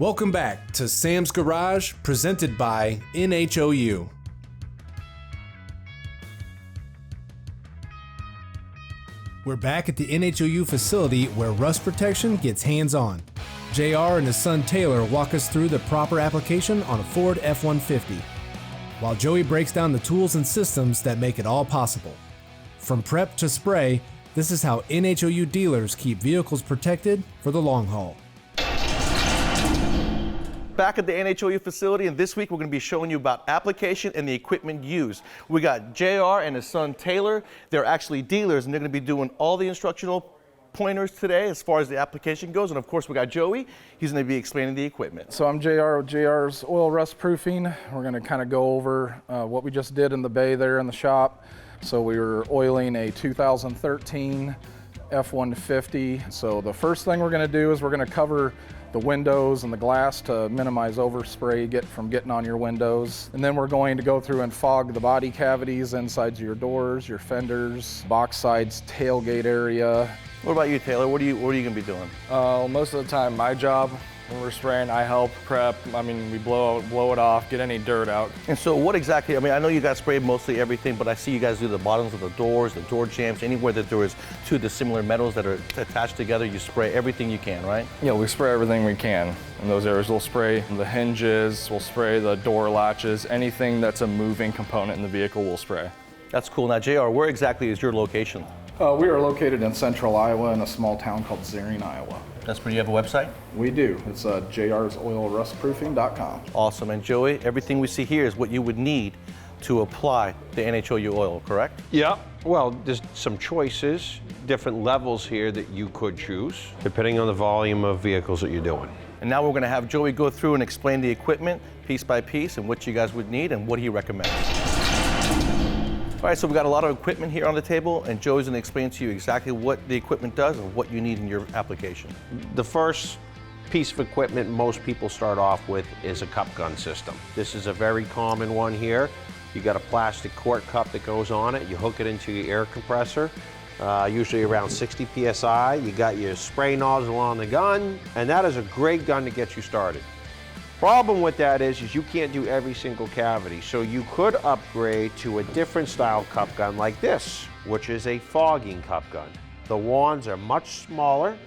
Welcome back to Sam's Garage, presented by NHOU. We're back at the NHOU facility where rust protection gets hands-on. JR and his son Taylor walk us through the proper application on a Ford F-150, while Joey breaks down the tools and systems that make it all possible. From prep to spray, this is how NHOU dealers keep vehicles protected for the long haul. Back at the NHOU facility, and this week we're going to be showing you about application and the equipment used. We got JR and his son Taylor. They're actually dealers, and they're going to be doing all the instructional pointers today as far as the application goes. And of course we got Joey. He's going to be explaining the equipment. So I'm JR with JR's Oil Rustproofing. We're going to kind of go over what we just did in the bay there in the shop. So we were oiling a 2013 F-150. So the first thing we're going to do is we're going to cover the windows and the glass to minimize overspray from getting on your windows. And then we're going to go through and fog the body cavities, insides of your doors, your fenders, box sides, tailgate area. What about you, Taylor? What are you going to be doing? Most of the time, my job, when we're spraying, I help prep. I mean, we blow it off, get any dirt out. And so what exactly, I mean, I know you guys spray mostly everything, but I see you guys do the bottoms of the doors, the door jambs, anywhere that there is two dissimilar metals that are attached together, you spray everything you can, right? Yeah, we spray everything we can. In those areas, we'll spray the hinges, we'll spray the door latches, anything that's a moving component in the vehicle, we'll spray. That's cool. Now, JR, where exactly is your location? We are located in central Iowa in a small town called Zering, Iowa. That's where you have a website? We do. It's jrsoilrustproofing.com. Awesome. And Joey, everything we see here is what you would need to apply the NHOU oil, correct? Yeah. Well, there's some choices, different levels here that you could choose, depending on the volume of vehicles that you're doing. And now we're going to have Joey go through and explain the equipment piece by piece and what you guys would need and what he recommends. All right, so we've got a lot of equipment here on the table, and Joey's going to explain to you exactly what the equipment does and what you need in your application. The first piece of equipment most people start off with is a cup gun system. This is a very common one here. You got a plastic quart cup that goes on it. You hook it into your air compressor, usually around 60 PSI. You got your spray nozzle on the gun, and that is a great gun to get you started. Problem with that is you can't do every single cavity, so you could upgrade to a different style cup gun like this, which is a fogging cup gun. The wands are much smaller.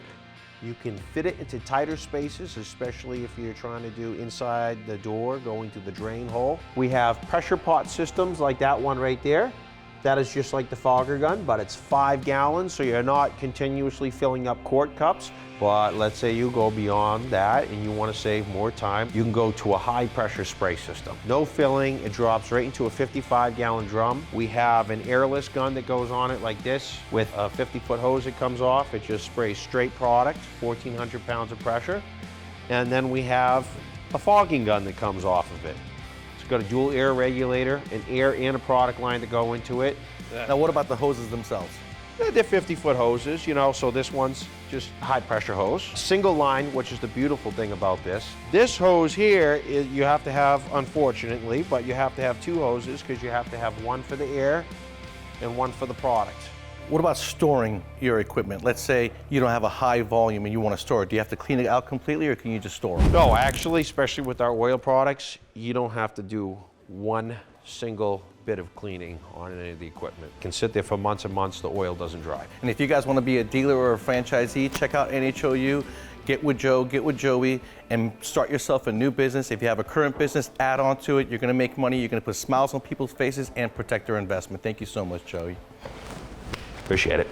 You can fit it into tighter spaces, especially if you're trying to do inside the door, going to the drain hole. We have pressure pot systems like that one right there. That is just like the fogger gun, but it's 5 gallons, so you're not continuously filling up quart cups. But let's say you go beyond that and you want to save more time, you can go to a high pressure spray system. No filling, it drops right into a 55-gallon drum. We have an airless gun that goes on it like this with a 50-foot hose that comes off. It just sprays straight product, 1,400 pounds of pressure. And then we have a fogging gun that comes off of it. It's got a dual air regulator, an air and a product line to go into it. Now what about the hoses themselves? They're 50-foot hoses, you know, so this one's just high pressure hose. Single line, which is the beautiful thing about this. This hose here, you have to have, unfortunately, but you have to have 2 hoses because you have to have one for the air and one for the product. What about storing your equipment? Let's say you don't have a high volume and you want to store it. Do you have to clean it out completely or can you just store it? No, actually, especially with our oil products, you don't have to do one single bit of cleaning on any of the equipment. It can sit there for months and months, the oil doesn't dry. And if you guys want to be a dealer or a franchisee, check out NHOU, get with Joe, get with Joey, and start yourself a new business. If you have a current business, add on to it. You're going to make money, you're going to put smiles on people's faces and protect their investment. Thank you so much, Joey. Appreciate it.